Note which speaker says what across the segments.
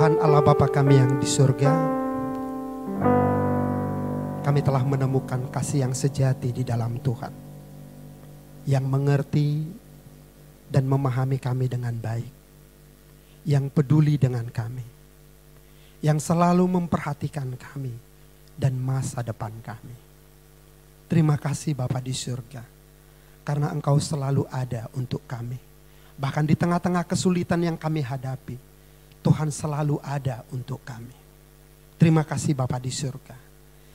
Speaker 1: Tuhan Allah Bapa kami yang di surga, kami telah menemukan kasih yang sejati di dalam Tuhan, yang mengerti dan memahami kami dengan baik, yang peduli dengan kami, yang selalu memperhatikan kami dan masa depan kami. Terima kasih Bapa di surga, karena Engkau selalu ada untuk kami. Bahkan di tengah-tengah kesulitan yang kami hadapi, Tuhan selalu ada untuk kami. Terima kasih Bapa di surga.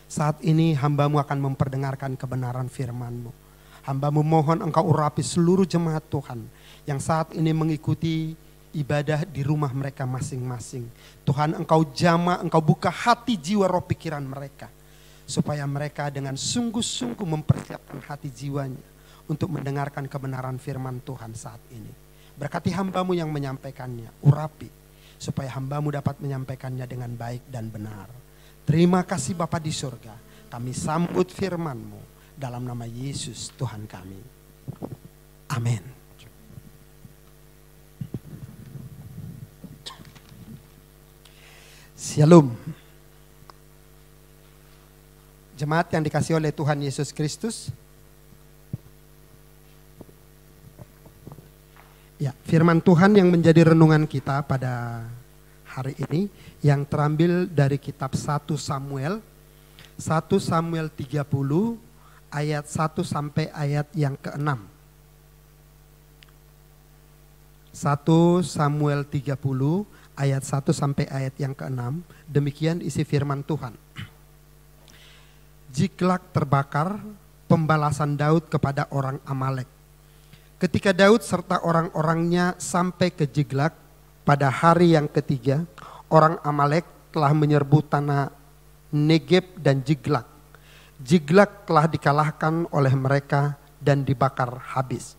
Speaker 1: Saat ini hamba-Mu akan memperdengarkan kebenaran firman-Mu. Hamba-Mu mohon Engkau urapi seluruh jemaat Tuhan yang saat ini mengikuti ibadah di rumah mereka masing-masing. Tuhan, Engkau jamah, Engkau buka hati, jiwa, roh, pikiran mereka, supaya mereka dengan sungguh-sungguh mempersiapkan hati jiwanya untuk mendengarkan kebenaran firman Tuhan saat ini. Berkati hamba-Mu yang menyampaikannya, urapi supaya hamba-Mu dapat menyampaikannya dengan baik dan benar. Terima kasih Bapa di surga. Kami sambut firman-Mu dalam nama Yesus Tuhan kami. Amin. Shalom. Jemaat yang dikasihi oleh Tuhan Yesus Kristus. Ya, firman Tuhan yang menjadi renungan kita pada hari ini yang terambil dari kitab 1 Samuel 30 ayat 1 sampai ayat yang ke-6. 1 Samuel 30 ayat 1 sampai ayat yang ke-6. Demikian isi firman Tuhan. Ziklag terbakar, pembalasan Daud kepada orang Amalek. Ketika Daud serta orang-orangnya sampai ke Ziklag pada hari yang ketiga, orang Amalek telah menyerbu tanah Negeb dan Ziklag. Ziklag telah dikalahkan oleh mereka dan dibakar habis.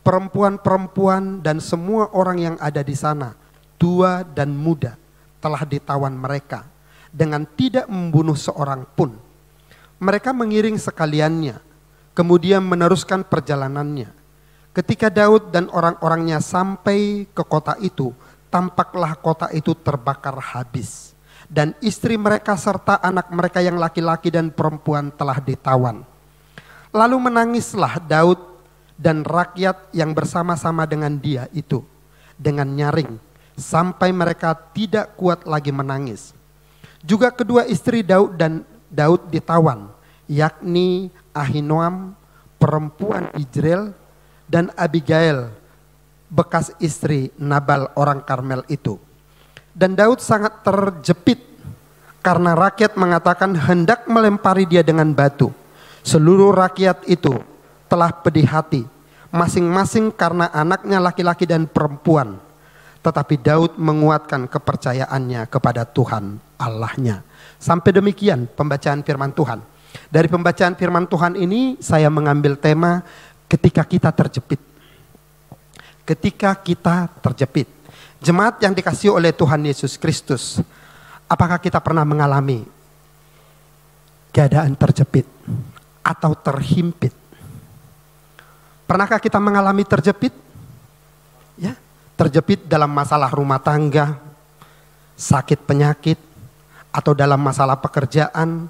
Speaker 1: Perempuan-perempuan dan semua orang yang ada di sana, tua dan muda, telah ditawan mereka dengan tidak membunuh seorang pun. Mereka mengiring sekaliannya, kemudian meneruskan perjalanannya. Ketika Daud dan orang-orangnya sampai ke kota itu, tampaklah kota itu terbakar habis. Dan istri mereka serta anak mereka yang laki-laki dan perempuan telah ditawan. Lalu menangislah Daud dan rakyat yang bersama-sama dengan dia itu dengan nyaring, sampai mereka tidak kuat lagi menangis. Juga kedua istri Daud ditawan, yakni Ahinoam, perempuan Izrael, dan Abigail, bekas istri Nabal orang Karmel itu. Dan Daud sangat terjepit karena rakyat mengatakan hendak melempari dia dengan batu. Seluruh rakyat itu telah pedih hati, masing-masing karena anaknya laki-laki dan perempuan. Tetapi Daud menguatkan kepercayaannya kepada Tuhan Allahnya. Sampai demikian pembacaan firman Tuhan. Dari pembacaan firman Tuhan ini saya mengambil tema ketika kita terjepit. Ketika kita terjepit. Jemaat yang dikasihi oleh Tuhan Yesus Kristus, apakah kita pernah mengalami keadaan terjepit atau terhimpit? Pernahkah kita mengalami terjepit? Ya, terjepit dalam masalah rumah tangga, sakit penyakit, atau dalam masalah pekerjaan,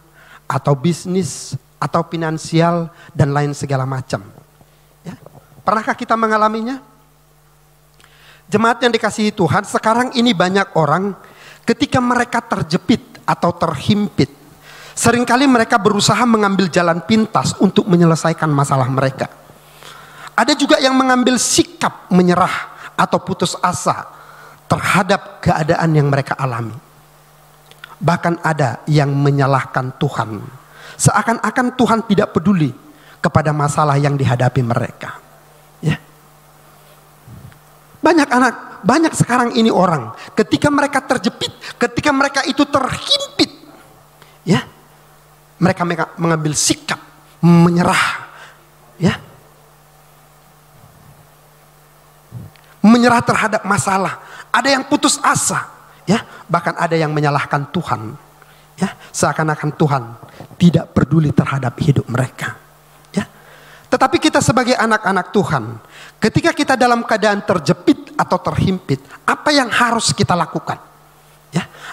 Speaker 1: atau bisnis, atau finansial, dan lain segala macam. Ya. Pernahkah kita mengalaminya? Jemaat yang dikasihi Tuhan, sekarang ini banyak orang ketika mereka terjepit atau terhimpit, seringkali mereka berusaha mengambil jalan pintas untuk menyelesaikan masalah mereka. Ada juga yang mengambil sikap menyerah atau putus asa terhadap keadaan yang mereka alami. Bahkan ada yang menyalahkan Tuhan, seakan-akan Tuhan tidak peduli kepada masalah yang dihadapi mereka. Ya. Banyak sekarang ini orang ketika mereka terjepit, ketika mereka itu terhimpit, ya, mereka mengambil sikap menyerah, ya, menyerah terhadap masalah. Ada yang putus asa, ya, bahkan ada yang menyalahkan Tuhan, ya, seakan-akan Tuhan tidak peduli terhadap hidup mereka. Tetapi kita sebagai anak-anak Tuhan, ketika kita dalam keadaan terjepit atau terhimpit, apa yang harus kita lakukan?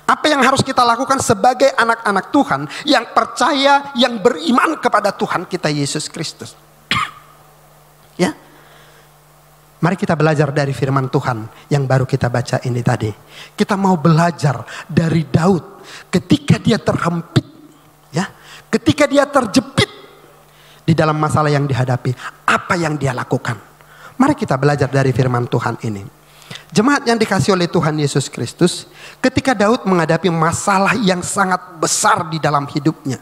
Speaker 1: Apa yang harus kita lakukan sebagai anak-anak Tuhan yang percaya, yang beriman kepada Tuhan kita Yesus Kristus? Ya. Mari kita belajar dari firman Tuhan yang baru kita baca ini tadi. Kita mau belajar dari Daud ketika dia terhempit, ya, ketika dia terjepit di dalam masalah yang dihadapi, apa yang dia lakukan. Mari kita belajar dari firman Tuhan ini. Jemaat yang dikasihi oleh Tuhan Yesus Kristus, ketika Daud menghadapi masalah yang sangat besar di dalam hidupnya,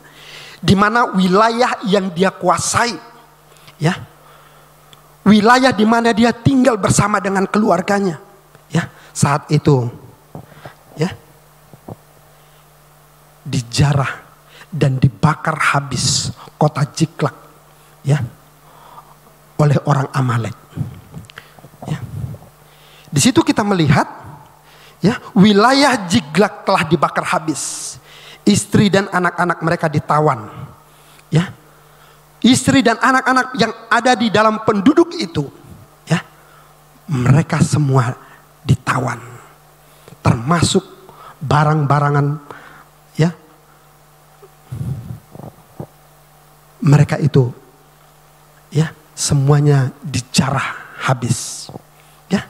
Speaker 1: di mana wilayah yang dia kuasai, ya, wilayah di mana dia tinggal bersama dengan keluarganya, ya, saat itu, ya, dijarah dan dibakar habis kota Ziklag, ya, oleh orang Amalek. Ya. Di situ kita melihat, ya, wilayah Ziklag telah dibakar habis. Istri dan anak-anak mereka ditawan, ya. Istri dan anak-anak yang ada di dalam penduduk itu, ya, mereka semua ditawan, termasuk barang-barangan, ya, mereka itu, ya, semuanya dijarah habis, ya.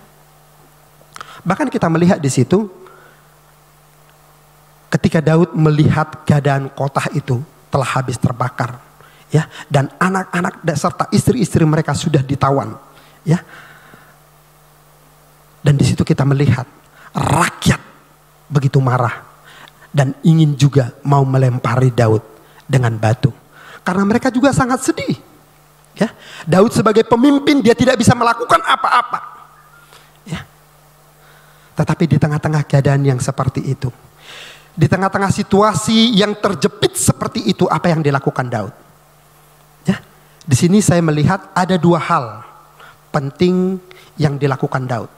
Speaker 1: Bahkan kita melihat di situ, ketika Daud melihat keadaan kota itu telah habis terbakar, ya, dan anak-anak serta istri-istri mereka sudah ditawan, ya. Dan di situ kita melihat rakyat begitu marah dan ingin juga mau melempari Daud dengan batu, karena mereka juga sangat sedih, ya. Daud sebagai pemimpin dia tidak bisa melakukan apa-apa, ya. Tetapi di tengah-tengah keadaan yang seperti itu, di tengah-tengah situasi yang terjepit seperti itu, apa yang dilakukan Daud? Di sini saya melihat ada dua hal penting yang dilakukan Daud.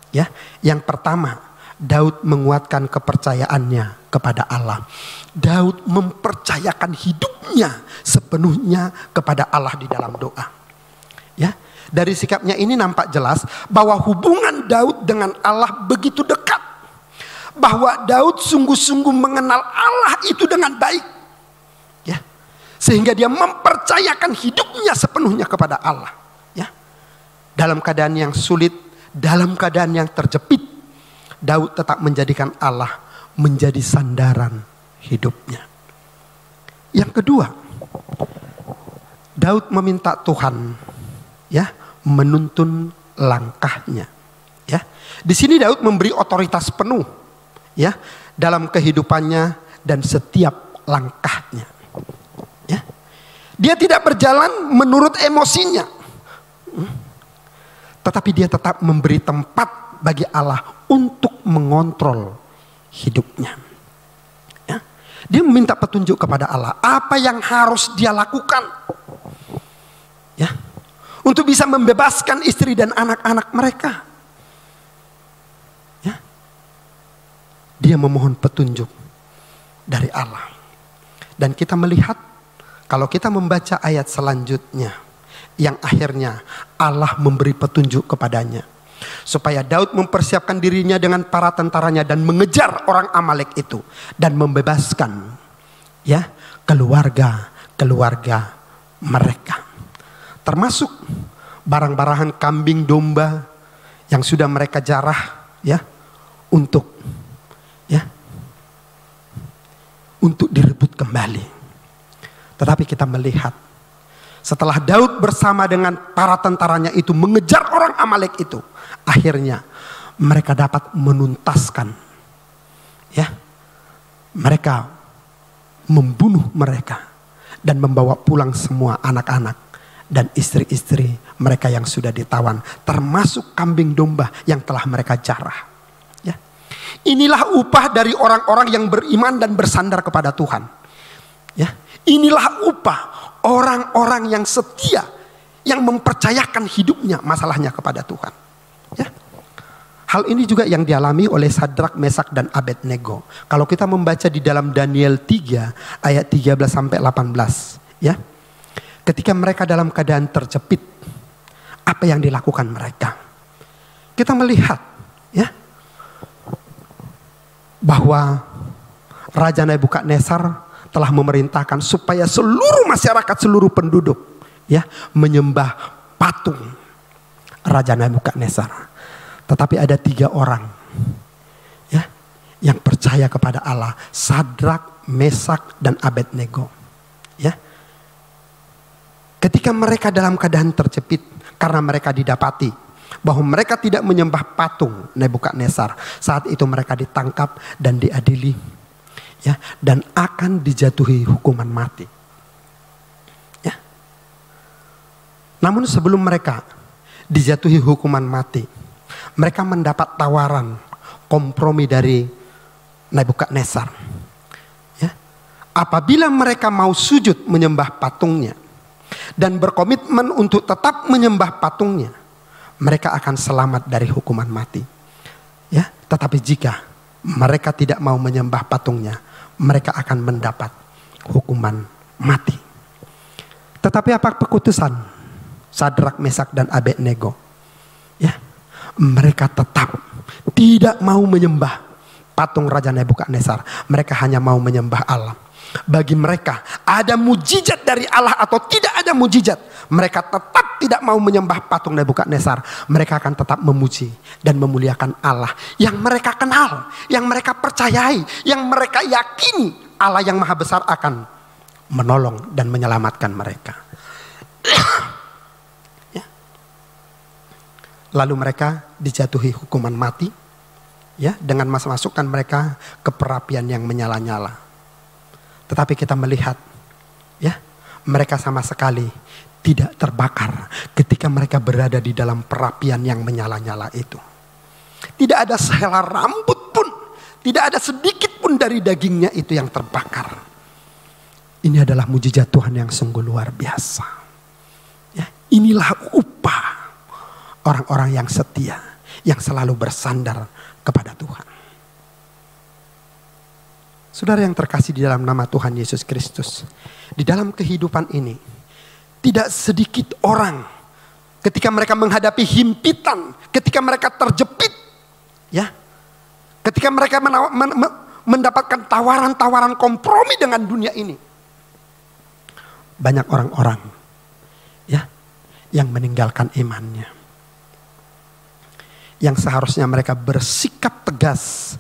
Speaker 1: Ya, yang pertama, Daud menguatkan kepercayaannya kepada Allah. Daud mempercayakan hidupnya sepenuhnya kepada Allah di dalam doa. Ya, dari sikapnya ini nampak jelas bahwa hubungan Daud dengan Allah begitu dekat. Bahwa Daud sungguh-sungguh mengenal Allah itu dengan baik. Sehingga dia mempercayakan hidupnya sepenuhnya kepada Allah, ya. Dalam keadaan yang sulit, dalam keadaan yang terjepit, Daud tetap menjadikan Allah menjadi sandaran hidupnya. Yang kedua, Daud meminta Tuhan, ya, menuntun langkahnya, ya. Di sini Daud memberi otoritas penuh, ya, dalam kehidupannya dan setiap langkahnya. Dia tidak berjalan menurut emosinya, tetapi dia tetap memberi tempat bagi Allah untuk mengontrol hidupnya. Ya. Dia meminta petunjuk kepada Allah, apa yang harus dia lakukan, ya, untuk bisa membebaskan istri dan anak-anak mereka. Ya. Dia memohon petunjuk dari Allah, dan kita melihat, kalau kita membaca ayat selanjutnya, yang akhirnya Allah memberi petunjuk kepadanya, supaya Daud mempersiapkan dirinya dengan para tentaranya dan mengejar orang Amalek itu dan membebaskan, ya, keluarga mereka, termasuk barang-barangan kambing domba yang sudah mereka jarah, ya, untuk direbut kembali. Tetapi kita melihat setelah Daud bersama dengan para tentaranya itu mengejar orang Amalek itu, akhirnya mereka dapat menuntaskan, ya, mereka membunuh mereka dan membawa pulang semua anak-anak dan istri-istri mereka yang sudah ditawan, termasuk kambing domba yang telah mereka jarah. Ya. Inilah upah dari orang-orang yang beriman dan bersandar kepada Tuhan. Ya. Inilah upah orang-orang yang setia, yang mempercayakan hidupnya masalahnya kepada Tuhan. Ya. Hal ini juga yang dialami oleh Sadrak, Mesak, dan Abednego. Kalau kita membaca di dalam Daniel 3 ayat 13 sampai 18, ya. Ketika mereka dalam keadaan terjepit, apa yang dilakukan mereka? Kita melihat, ya, bahwa Raja Nebukadnezar telah memerintahkan supaya seluruh masyarakat, seluruh penduduk ya menyembah patung Raja Nebukadnezar. Tetapi ada 3 orang ya yang percaya kepada Allah, Sadrak, Mesak, dan Abednego. Ya. Ketika mereka dalam keadaan terjepit karena mereka didapati bahwa mereka tidak menyembah patung Nebukadnezar, saat itu mereka ditangkap dan diadili. Ya, dan akan dijatuhi hukuman mati. Ya. Namun sebelum mereka dijatuhi hukuman mati, mereka mendapat tawaran kompromi dari Nebukadnezar. Ya. Apabila mereka mau sujud menyembah patungnya dan berkomitmen untuk tetap menyembah patungnya, mereka akan selamat dari hukuman mati. Ya, tetapi jika mereka tidak mau menyembah patungnya, mereka akan mendapat hukuman mati. Tetapi apa keputusan Sadrak, Mesak, dan Abednego? Ya, mereka tetap tidak mau menyembah patung Raja Nebukadnezar. Mereka hanya mau menyembah Allah. Bagi mereka ada mujizat dari Allah atau tidak ada mujizat, mereka tetap tidak mau menyembah patung Nebukadnezar. Mereka akan tetap memuji dan memuliakan Allah yang mereka kenal, yang mereka percayai, yang mereka yakini Allah yang maha besar akan menolong dan menyelamatkan mereka. Ya. Lalu mereka dijatuhi hukuman mati, ya, dengan masukkan mereka ke perapian yang menyala-nyala. Tetapi kita melihat, ya, mereka sama sekali tidak terbakar ketika mereka berada di dalam perapian yang menyala-nyala itu. Tidak ada sehelai rambut pun, tidak ada sedikit pun dari dagingnya itu yang terbakar. Ini adalah mujizat Tuhan yang sungguh luar biasa. Ya, inilah upah orang-orang yang setia, yang selalu bersandar kepada Tuhan. Saudara yang terkasih di dalam nama Tuhan Yesus Kristus, di dalam kehidupan ini tidak sedikit orang ketika mereka menghadapi himpitan, ketika mereka terjepit, ya, ketika mereka mendapatkan tawaran-tawaran kompromi dengan dunia ini, banyak orang-orang, ya, yang meninggalkan imannya, yang seharusnya mereka bersikap tegas.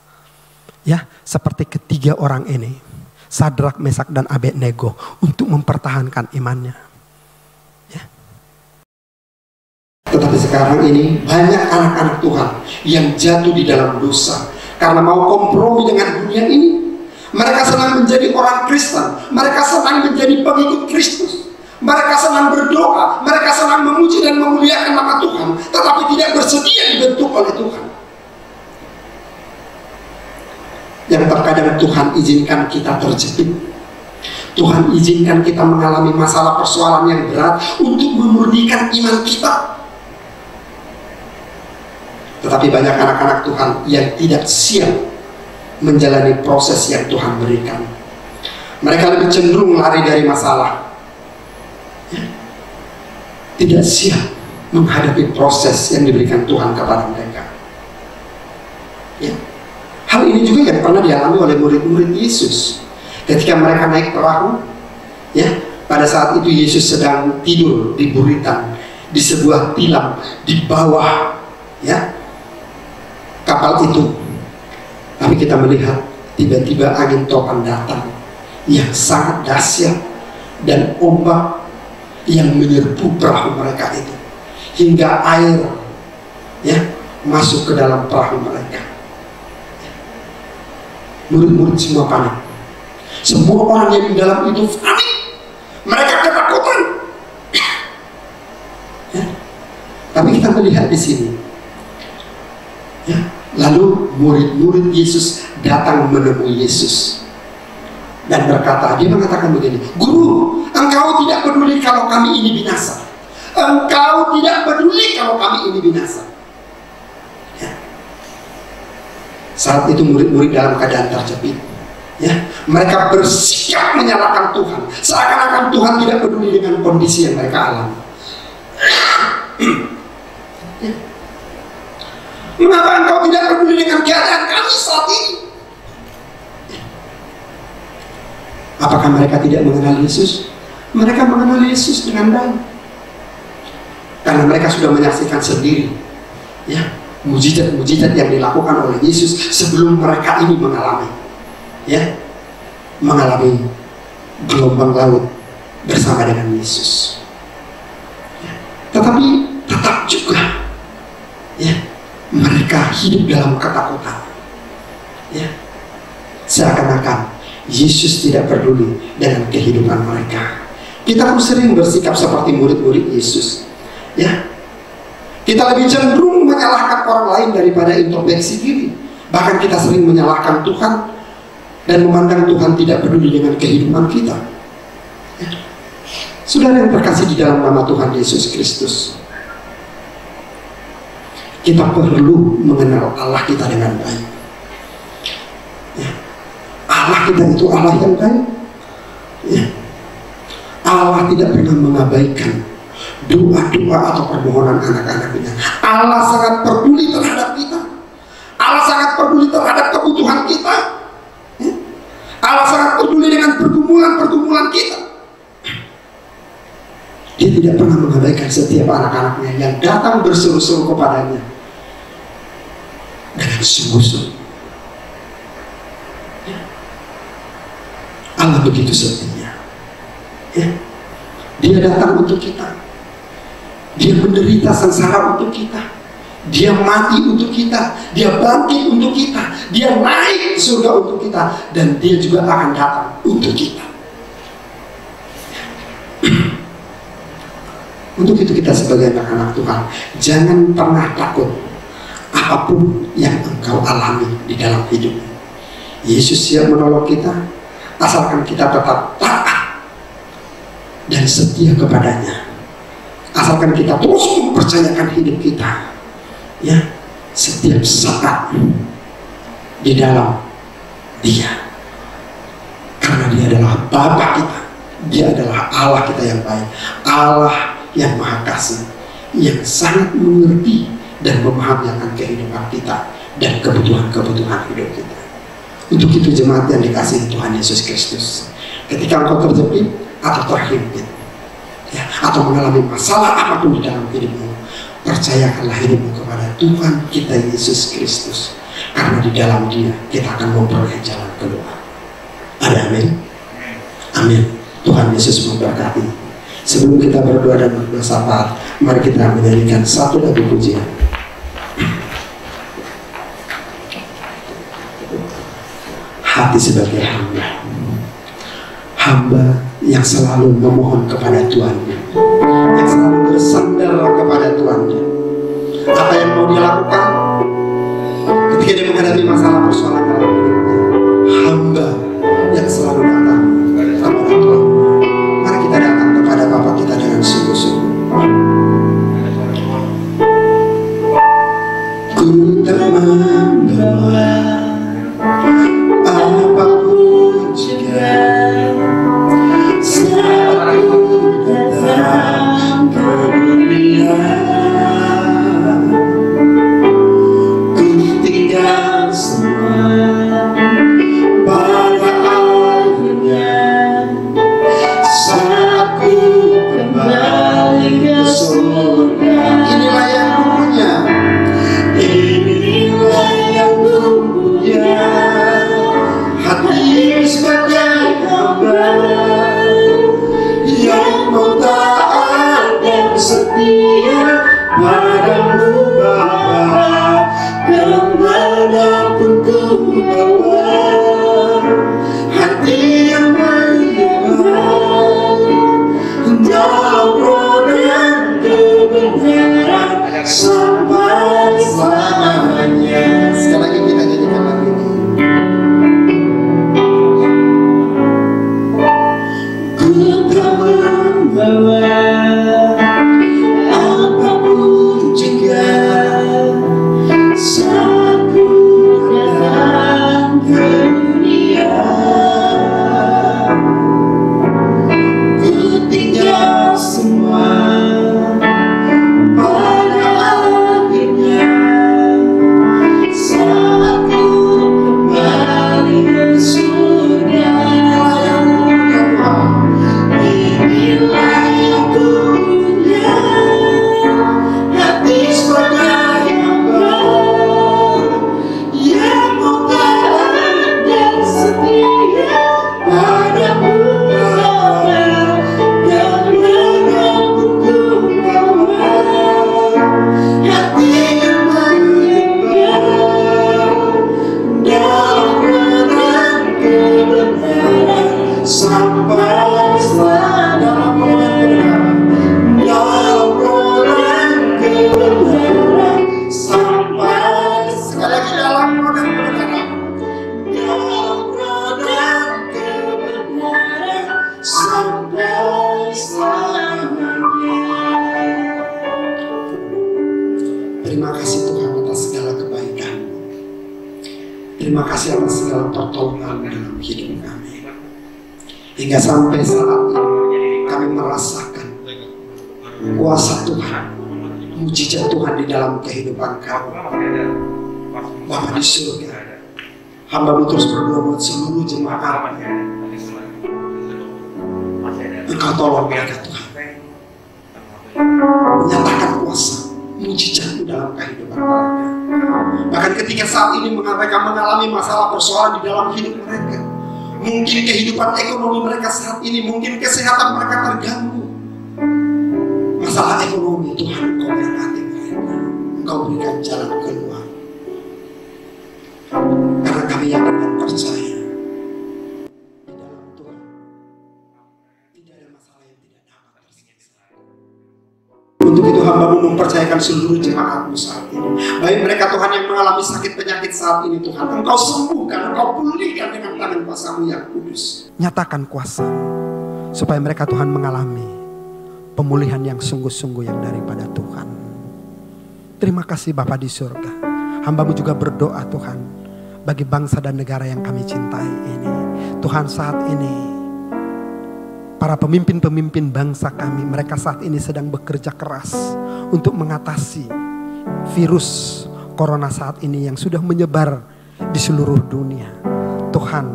Speaker 1: Ya, seperti ketiga orang ini, Sadrak, Mesak, dan Abednego, untuk mempertahankan imannya. Ya. Tetapi sekarang ini banyak anak-anak Tuhan yang jatuh di dalam dosa karena mau kompromi dengan dunia ini. Mereka senang menjadi orang Kristen, mereka senang menjadi pengikut Kristus, mereka senang berdoa, mereka senang memuji dan memuliakan nama Tuhan, tetapi tidak bersedia dibentuk oleh Tuhan. Yang terkadang Tuhan izinkan kita terjepit, Tuhan izinkan kita mengalami masalah persoalan yang berat untuk memurnikan iman kita. Tetapi banyak anak-anak Tuhan yang tidak siap menjalani proses yang Tuhan berikan. Mereka lebih cenderung lari dari masalah, ya, tidak siap menghadapi proses yang diberikan Tuhan kepada mereka. Ya. Hal ini juga yang pernah dialami oleh murid-murid Yesus. Ketika mereka naik perahu, ya, pada saat itu Yesus sedang tidur di buritan, di sebuah tilam di bawah, ya, kapal itu. Tapi kita melihat tiba-tiba angin topan datang yang sangat dahsyat dan ombak yang menyerbu perahu mereka itu hingga air, ya, masuk ke dalam perahu mereka. Murid-murid semua panik. Semua orang yang di dalam itu panik. Mereka ketakutan. Ya. Tapi kita melihat di sini, ya, lalu murid-murid Yesus datang menemui Yesus dan berkata, dia mengatakan begini, "Guru, engkau tidak peduli kalau kami ini binasa. Engkau tidak peduli kalau kami ini binasa." Saat itu murid-murid dalam keadaan terjepit, ya, mereka bersikap menyalahkan Tuhan, seakan-akan Tuhan tidak peduli dengan kondisi yang mereka alami. Ya. Mengapa engkau tidak peduli dengan keadaan kami saat ini? Apakah mereka tidak mengenal Yesus? Mereka mengenal Yesus dengan baik, karena mereka sudah menyaksikan sendiri, ya, mujizat-mujizat yang dilakukan oleh Yesus sebelum mereka ini mengalami gelombang laut bersama dengan Yesus. Ya. Tetapi tetap juga, ya, mereka hidup dalam ketakutan, ya, seakan-akan Yesus tidak peduli dengan kehidupan mereka. Kita pun sering bersikap seperti murid-murid Yesus, ya. Kita lebih cenderung menyalahkan orang lain daripada introspeksi diri. Bahkan kita sering menyalahkan Tuhan dan memandang Tuhan tidak peduli dengan kehidupan kita, ya. Saudara yang terkasih di dalam nama Tuhan Yesus Kristus, kita perlu mengenal Allah kita dengan baik, ya. Allah kita itu Allah yang baik, ya. Allah tidak pernah mengabaikan doa-doa atau permohonan anak-anaknya. Allah sangat peduli terhadap kita. Allah sangat peduli terhadap kebutuhan kita, ya. Allah sangat peduli dengan pergumulan-pergumulan kita. Dia tidak pernah mengabaikan setiap anak-anaknya yang datang berseru-seru kepadanya dengan sungguh-sungguh, ya. Allah begitu setia, ya. Dia datang untuk kita. Dia menderita sengsara untuk kita. Dia mati untuk kita. Dia bangkit untuk kita. Dia naik ke surga untuk kita. Dan dia juga akan datang untuk kita. Untuk itu kita sebagai anak-anak Tuhan, jangan pernah takut apapun yang engkau alami di dalam hidupmu. Yesus siap menolong kita, asalkan kita tetap taat dan setia kepadanya. Asalkan kita terus mempercayakan hidup kita, ya, setiap saat di dalam Dia, karena Dia adalah Bapa kita. Dia adalah Allah kita yang baik, Allah yang maha kasih, yang sangat mengerti dan memahami akan kehidupan kita dan kebutuhan-kebutuhan hidup kita. Untuk itu jemaat yang dikasihi Tuhan Yesus Kristus, ketika engkau terjepit atau terhimpit, ya, atau mengalami masalah apapun di dalam hidupmu, percayakanlah hidupmu kepada Tuhan kita Yesus Kristus, karena di dalam Dia kita akan memperoleh jalan keluar. Ada amin? Amin. Tuhan Yesus memberkati. Sebelum kita berdoa dan bersyafaat, mari kita menyanyikan satu lagu pujian. Hati sebagai hamba, hamba yang selalu memohon kepada Tuhannya, yang selalu bersandar kepada Tuhannya. Apa yang mau dia lakukan ketika dia menghadapi masalah persoalan dalam hidupnya? Hamba yang selalu datang kepada Tuhan. Mari kita datang kepada Bapa kita dengan sungguh-sungguh. Ku tak membawa apapun juga saat ku datang ke dunia. Ku tinggal semua pada akhirnya saat ku kembali ke surga. Inilah yang ku punya, inilah yang ku punya, hati sebagai hamba yang mau taat dan setia padamu Bapa. Kemanapun ku bawa, hati yang menyembah dalam roh dan kebenaran sampai selamanya. Sekali lagi kita nyanyikan lagu ini. Ku tak membawa apapun juga saat ku datang ke Terima kasih atas segala pertolongan dalam hidup kami. Hingga sampai saat ini kami merasakan kuasa Tuhan, mujizat Tuhan di dalam kehidupan kami. Bapa di surga, hamba-Mu terus berdoa buat seluruh jemaat. Engkau tolong mereka Tuhan, nyatakan kuasa mujizat-Mu dalam kehidupan mereka. Bahkan ketika saat ini mereka mengalami masalah persoalan di dalam hidup mereka, mungkin kehidupan ekonomi mereka saat ini, mungkin kesehatan mereka terganggu. Masalah ekonomi, Tuhan Engkau berkati mereka, Engkau berikan jalan keluar. Karena kami yakin dan percaya di dalam Tuhan tidak ada masalah yang tidak dapat terselesaikan. Untuk itu hamba-Mu mempercayakan seluruh jemaat-Mu saat ini. Baik mereka Tuhan yang mengalami sakit penyakit saat ini, Tuhan Engkau sembuhkan, Engkau pulihkan dengan tangan kuasa-Mu yang kudus. Nyatakan kuasa supaya mereka Tuhan mengalami pemulihan yang sungguh-sungguh yang daripada Tuhan. Terima kasih Bapa di surga. Hamba-Mu juga berdoa Tuhan bagi bangsa dan negara yang kami cintai ini. Tuhan saat ini para pemimpin-pemimpin bangsa kami, mereka saat ini sedang bekerja keras untuk mengatasi virus corona saat ini yang sudah menyebar di seluruh dunia. Tuhan,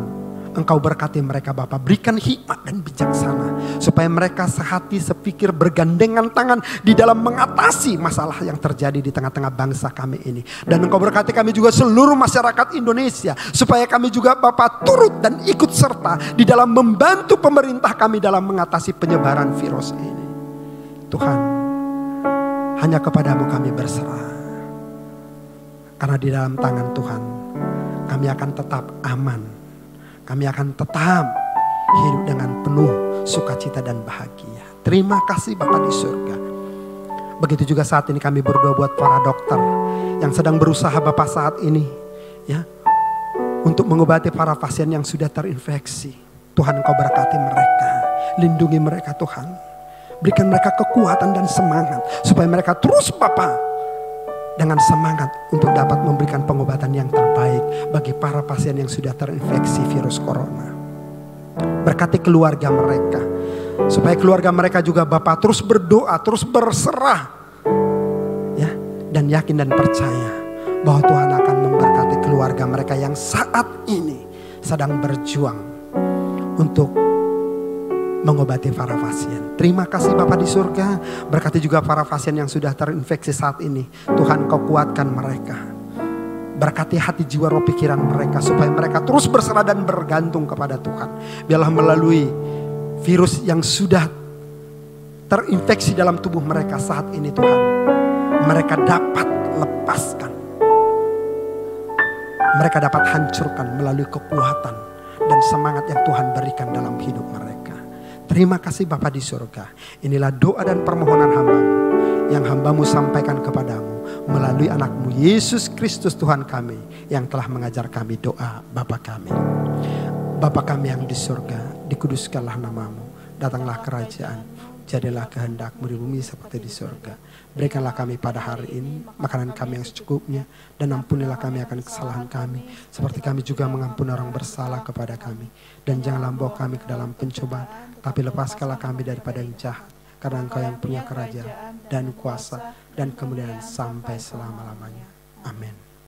Speaker 1: Engkau berkati mereka Bapa, berikan hikmat dan bijaksana supaya mereka sehati sepikir bergandengan tangan di dalam mengatasi masalah yang terjadi di tengah-tengah bangsa kami ini. Dan Engkau berkati kami juga seluruh masyarakat Indonesia supaya kami juga Bapa turut dan ikut serta di dalam membantu pemerintah kami dalam mengatasi penyebaran virus ini. Tuhan, hanya kepadamu kami berserah. Karena di dalam tangan Tuhan kami akan tetap aman. Kami akan tetap hidup dengan penuh sukacita dan bahagia. Terima kasih Bapa di surga. Begitu juga saat ini kami berdoa buat para dokter yang sedang berusaha Bapa saat ini, ya, untuk mengobati para pasien yang sudah terinfeksi. Tuhan Engkau berkati mereka, lindungi mereka Tuhan. Berikan mereka kekuatan dan semangat supaya mereka terus Bapa dengan semangat untuk dapat memberikan pengobatan yang terbaik bagi para pasien yang sudah terinfeksi virus corona. Berkati keluarga mereka, supaya keluarga mereka juga Bapa terus berdoa, terus berserah, ya, dan yakin dan percaya bahwa Tuhan akan memberkati keluarga mereka yang saat ini sedang berjuang untuk mengobati para pasien. Terima kasih Bapa di surga. Berkati juga para pasien yang sudah terinfeksi saat ini. Tuhan Kau kuatkan mereka. Berkati hati jiwa roh pikiran mereka supaya mereka terus berserah dan bergantung kepada Tuhan. Biarlah melalui virus yang sudah terinfeksi dalam tubuh mereka saat ini Tuhan, mereka dapat lepaskan. Mereka dapat hancurkan melalui kekuatan dan semangat yang Tuhan berikan dalam hidup mereka. Terima kasih Bapa di surga. Inilah doa dan permohonan hamba-Mu yang hamba-Mu sampaikan kepadamu melalui anak-Mu Yesus Kristus Tuhan kami yang telah mengajar kami doa Bapa kami. Bapa kami yang di surga, dikuduskanlah nama-Mu, datanglah kerajaan, jadilah kehendak-Mu di bumi seperti di surga. Berikanlah kami pada hari ini makanan kami yang secukupnya, dan ampunilah kami akan kesalahan kami seperti kami juga mengampuni orang bersalah kepada kami. Dan janganlah bawa kami ke dalam pencobaan, tapi lepaskanlah kami daripada yang jahat. Karena Engkau yang punya kerajaan dan kuasa dan kemuliaan sampai selama-lamanya. Amin.